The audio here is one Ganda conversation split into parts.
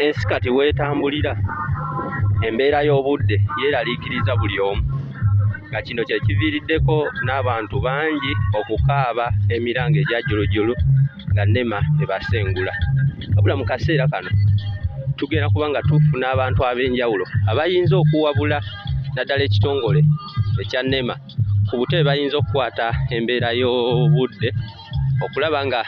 ensi kati weetambulira embeera y'obudde yeeraliikiriza buli omu, nga kino kye kiviiriddeko n'abantu bangi okukaaba emiranga egya jjulujjulu nga NEMA ebasengula. Wabula mu kaseera kano tugenda kuba nga tufuna abantu ab'enjawulo abayinza okuwabula naddala ekitongole ekya NEMA ku butebe bayinza okukwata embeera y'obudde okulaba nga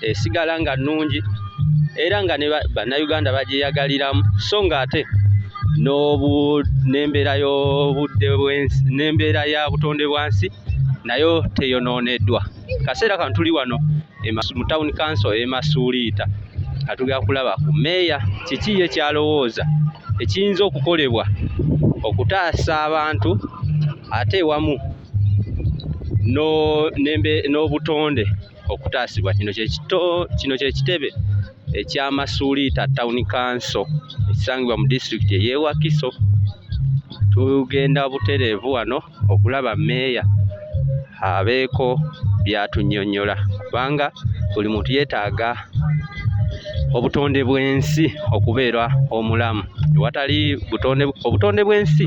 esigala nga nnungi era nga ne bannayuganda bagyeyagaliramu, so nga ate n'embeera y'obudde bw'ensi n'embeera ya butonde bwansi nayo teyonooneddwa. Kaseera kano tuli wano mu Town Council y'e Masuuliita nga tugenda kulaba ku mmeeya kiki ye kyalowooza ekiyinza okukolebwa okutaasa abantu ate wamu n'obutonde okutaasibwa. Kino kye kitebe ekya Masuuliita Town Council ekisangibwa mu disitulikiti ey'e Wakiso. Tugenda butereevu wano okulaba mmeeya abeeko by'atunnyonnyola, kubanga buli muntu yeetaaga obutonde bw'ensi okubeera omulamu. Ewatali obutonde bw'ensi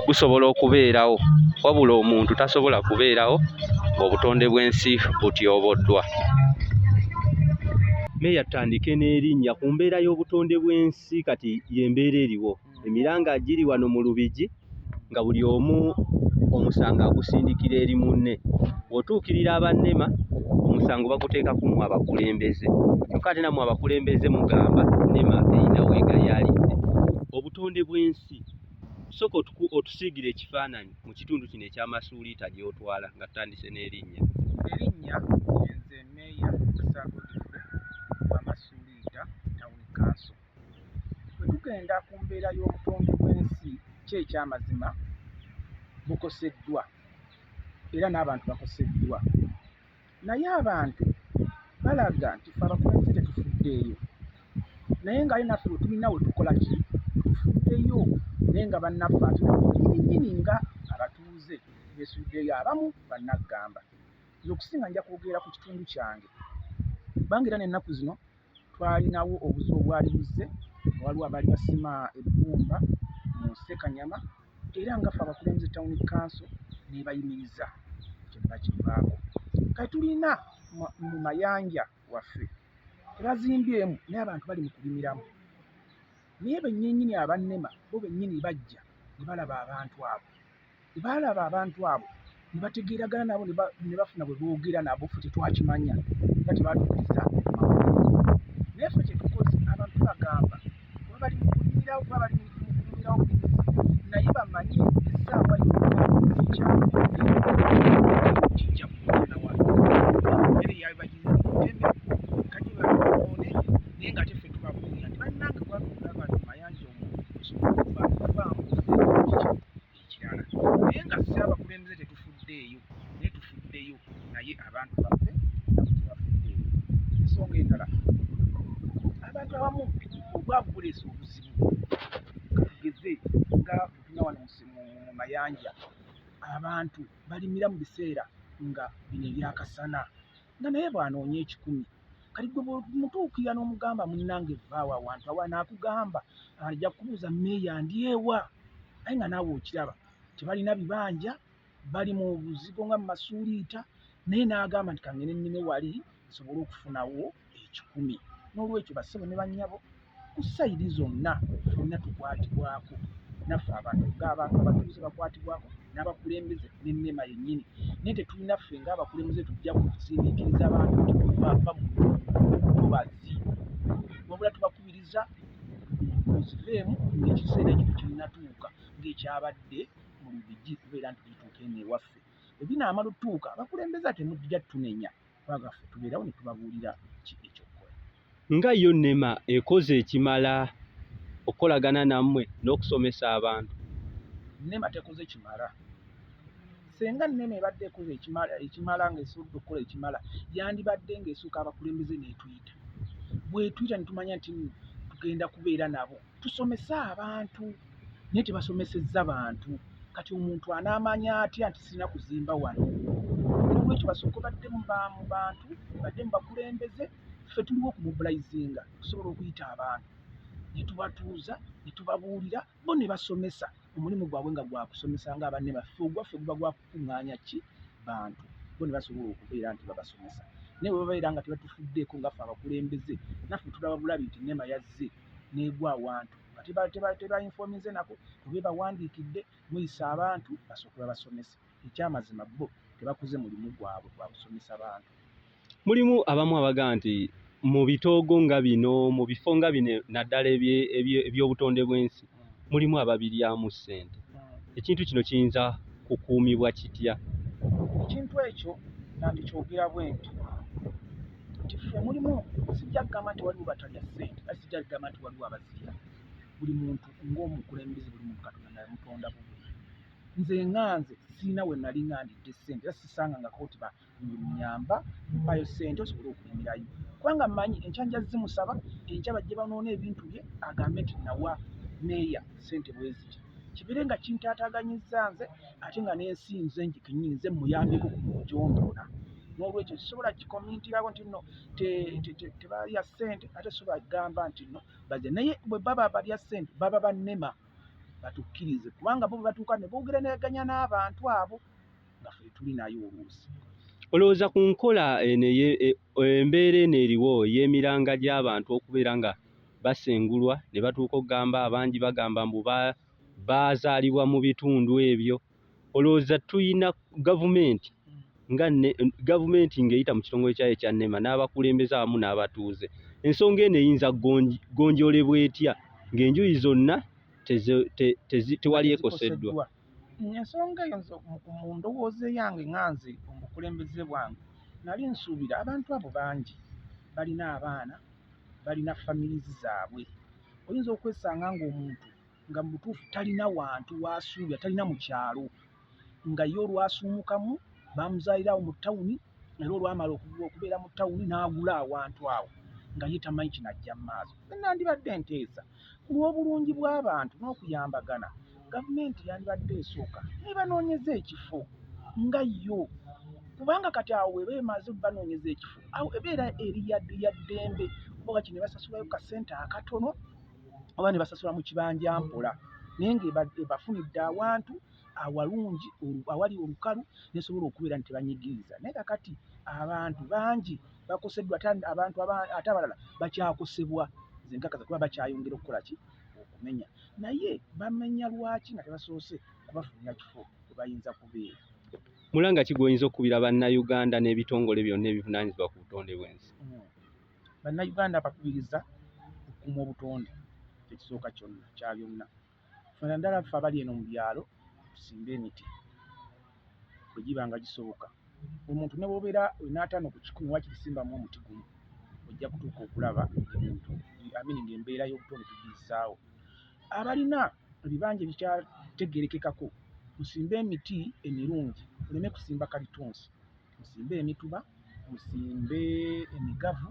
busobola okubeerawo, wabula omuntu tasobola kubeerawo ng'obutonde bw'ensi butyoboddwa. Mmeeya tutandike n'erinnya ku mbeera y'obutonde bw'ensi kati y'embeera eriwo. Emiranga giri wano mu Lubigi nga buli omu omusango agusindikira eri munne. Bw'otuukirira aba NEMA omusango baguteeka ku mmwe abakulembeze, kyokka ate nammwe abakulembeze mugamba NEMA erina weegayaalidde. Obutonde bw'ensi sooka otusiigire ekifaananyi mu kitundu kino ekya Masuuliita gy'otwala nga tutandise n'erinnya. Erinnya nze mmeeya Musaagodiffe wa Masuuliita Town Council. Bwe tugenda ku mbeera y'obutonde bw'ensi ki eky'amazima bukoseddwa era n'abantu bakoseddwa, naye abantu balaga nti ffe abakulembeze tetufuddeeyo, naye nga naffe bwe tulina we tukola ki tufuddeyo, naye nga bannaffe ate nnyini nga abatuuze beesuddeyo abamu bannaggamba. Nze okusinga nja kwogerera ku kitundu kyange, kubanga era n'ennaku zino twalinawo obuzibu obwali buzze, waliwo abaali basima ebbumba mu Ssekanyama era nga ffe abakulembeze Town Council nebayimiriza kyebakivaako. Kati tulina mu mayanja waffe tebazimbyemu naye abantu bali mu kulimiramu, naye bennyinnyini aba NEMA bo bennyini bajja ne balaba abantu abo ne bategeeragana nabo ne bafuna bwe boogera nabo, ffe tetwakimanya nga tebaatuukiriza naye ffe kyetukoze abantu bagamba kuba bali mu kulimirawo naye bamanye essaawa ekyalo kijja kugenda wano emmere yaabwe bagize muteme kati baone naye nga ate ffe tubabuulira nti bannange kulaba nti mayanja omuntu osobola okubaamu ekirala, naye nga si abakulembeze tetufuddeeyo naye tufuddeyo naye abantu baffe nabo tebafuddeeyo. Ensonga endala, abantu abamu obwavu buleese obuzibu. Katugeze nga tutuna wano mu mayanja abantu balimira mu biseera nga bino ebyakasana nga naye bw'anoonya 10 kati gwe mutuukira n'omugamba munnange vaawo awantu awa naakugamba ajja kubuuza mmeeya ndyewa, naye nga naawe okiraba tebalina bibanja, bali mu buzigo nga mu Masuuliita, naye n'agamba nti kangende nnime wali nsobole okufunawo 10. N'olwekyo bassebo ne bannyabo ku sayidi zonna ffenna tukwatibwako, naffe abantu ng'abantu abatuuze bakwatibwako n'abakulembeze ne NEMA yennyini, naye tetulina ffe ng'abakulembeze tujja kusindiikiriza abantu nti tuvava mu mubazi, wabula tubakubiriza muziveemu ng'ekiseera ekyo kinnatuuka ng'ekyabadde mu Lubigi kubeera nti bituuka eno ewaffe. Bwe binaamala otuuka abakulembeze ate mujja tunenya kubanga ffe tubeerawo ne tubabuulira ki ekyokukola. Nga yo NEMA ekoze ekimala okukolagana nammwe n'okusomesa abantu? NEMA tekoze kimala. Senga NEMA ebadde ekoze ekimala ng'esobodde okukola ekimala yandibadde ng'esooka abakulembeze n'etuyita. Bw'etuyita ne tumanya nti tugenda kubeera nabo tusomese abantu, naye tebasomesezza bantu. Kati omuntu anaamanya atya nti sirina kuzimba wano? N'olwekyo basooka badde mu bantu, badde mu bakulembeze, ffe tuliwo okumubulizinga tusobola okuyita abantu ne tubatuuza ne tubabuulira bo ne basomesa omulimu gwabwe nga gwa kusomesa nga abanne baffe ogwaffe guba gwa kukuŋŋaanya ki bantu bo ne basobola okubeera nti babasomesa naye bwe babeera nga tebatufuddeeko ngaffe abakulembeze naffe tulaba bulabi nti NEMA yazze n'egwa awantu nga tebayinfoominze nako oba bawandiikidde muyisa abantu basooke babasomesa ekyamazima bo tebakoze mulimu gwabwe gwa kusomesa bantu. Mulimu abamu abagaa nti mu bitoogo nga bino mu bifo nga bino naddala eby'obutonde bw'ensi mulimu ababiryamu ssente. Ekintu kino kiyinza kukuumibwa kitya? Ekintu ekyo nandikyogera bwe nti ffe mulimu sijja kugamba nti waliwo batalya ssente ali sijja kugamba nti waliwo abazirya. Buli muntu ng'omukulembeze buli muntu Katonda namutonda bubwe. Nze nganze siina we nali ngandidde ssente era sisangangako nti nyamba mpayo ssente osobole okulimirayo kubanga mmanyi enkya nja zimusaba enkya bajje banoona ebintu bye agambe nti nawa meeya ssente bwe ziti kibire nga kintaataganyizza nze ate nga n'ensi nze kennyini nze muyambeko ku gyondoona n'olwekyo sisobola kikomintirako nti nno tebalya ssente ate sobola kugamba nti nno baze naye bwe baba balya ssente baba ba NEMA batukkirize kubanga bo batuuka ne boogeraganya n'abantu abo nga ffe tuli nayo oluusi. Olowooza ku nkola embeera eno eriwo y'emiranga gy'abantu okubeera nga basengulwa ne batuuka okugamba abangi bagamba mbu baazaalibwa mu bitundu ebyo. Olowooza tuyina gavumenti gavumenti ng'eyita mu kitongole kyayo ekya NEMA n'abakulembeze awamu n'abatuuze ensonga eno eyinza gonjoolebwa etya ng'enjuyi zonna tewali ekoseddwa? Ensonga eyo mu ndowooza yange nganze omukulembeze bwange nali nsuubira abantu abo bangi balina abaana balina famirizi zaabwe oyinza okwesanga ng'omuntu nga mu butuufu talina wantu wasuubira talina mu kyalo nga ye olwasuumukamu bamuzaalirawo mu tawuni era olwamala okubeera mu tawuni n'agula awantu awo nga ye tamanyi kinajja mu maaso. Nandibadde nteesa ku lw'obulungi bw'abantu n'okuyambagana gavumenti yandibadde esooka nebanoonyeza ekifo nga yo kubanga kati awo weba emaze banoonyeza ekifo awo ebeera eri ya ddembe oba kati ne basasulayo kasente akatono oba ne basasula mu kibanja mpola naye ng'ebafunidde awantu awalungi awali olukalu nesobola okubeera nti tebanyigiriza naye kakati abantu bangi bakoseddwa abantu ate abalala bakyakosebwa zenkakaza kuba bakyayongera okukola ki okumenya naye bamenya lwaki nga tebasoose kubafunira kifo we bayinza kubeera. Mulanga ki gw'oyinza okukubira bannayuganda n'ebitongole byonna ebivunaanyizibwa ku butonde bw'ensi? Bannayuganda bakubiriza okukuuma obutonde ekisooka kyonna kya byonna naddala ffe abali eno mu byalo tusimbe emiti bwe giba nga gisoboka omuntu ne bw'obeera olina 5 ku 10 wakirisimbamu omuti gumu ojja kutuuka okulaba ebintu ng'embeera y'obutonde tugiyisaawo. Abalina ebibanja ebikyategeerekekako musimbe emiti emirungi muleme kusimba kalitunsi musimbe emituba musimbe emigavu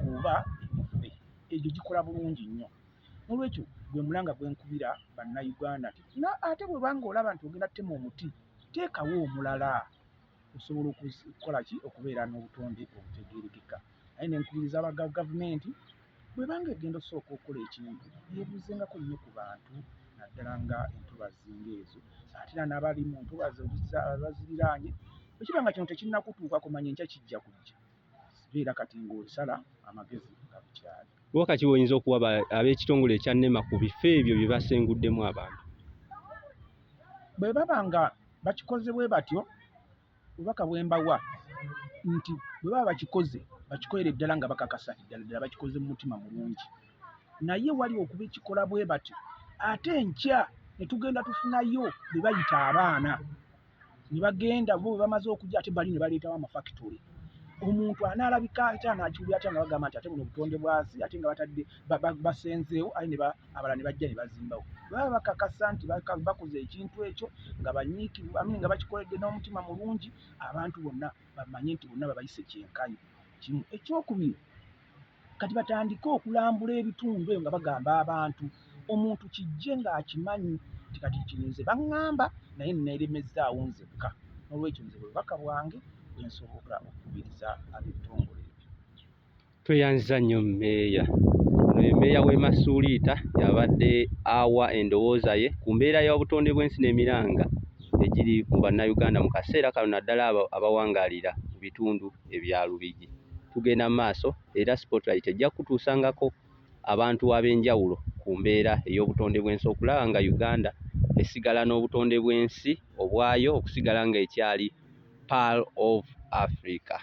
oba emivule egyo gikola bulungi nnyo. N'olwekyo gwe mulanga gwenkubira bannayuganda ate bwe banga olaba nti ogenda ttema omuti teekawo omulala osobola okukola ki okubeera n'obutonde obutegeerekeka. Naye nenkubiriza gavumenti bwe banga egenda osooka okukola ekintu yeebuuzengako nnyo ku bantu naddala nga entobazi ng'ezo ate era n'abali mu ntobazi abaziriraanye bwe kiba nga kino tekinnakutuukako manya enkya kijja kujja beera kati ng'osala amagezi nga bukyali. Wakati oyinza okuwa ab'ekitongole ekya NEMA ku bifo ebyo bye basenguddemu abantu? Bwe baba nga bakikoze bwe batyo obubaka bwe mbawa nti bwe baba bakikoze bakikolere ddala nga bakakasa ddala bakikoze mu mutima mulungi naye wali okuba ekikola bwe batyo ate enkya ne tugenda tufunayo be bayita abaana ne bagenda bo bwe bamaze okujja ate bali ne baleetawo amafactory omuntu anaalabika atya anakiwulira atya nga bagamba nti ate buno obutonde bwasi ate nga batadde basenzeewo ate abalala ne bajja ne bazimbawo baba bakakasa nti bakoze ekintu ekyo nga banyiikirivu nga bakikoledde n'omutima mulungi abantu bonna bamanye nti bonna babayise kyenkanyi kimu. Ekyokubiri kati batandike okulambula ebitundu ebyo nga bagamba abantu omuntu kijje ng'akimanyi nti kati kirinze baŋŋamba naye neeremezaawo nzekka n'olwekyo nze bubaka bwange bwensobola okukubiriza ab'ebitongole ebyo. Tweyanziza nnyo Meeya Ono ye mmeeya w'e Masuuliita yabadde awa endowooza ye ku mbeera y'obutonde bw'ensi n'emiranga egiri mu bannayuganda mu kaseera kano naddala abo abawangaalira mu bitundu ebya Lubigi. Tugenda mu maaso era Spotlight ejja kutuusangako abantu ab'enjawulo ku mbeera ey'obutonde bw'ensi okulaba nga Uganda esigala n'obutonde bw'ensi obwayo okusigala nga ekyali Pearl of Africa.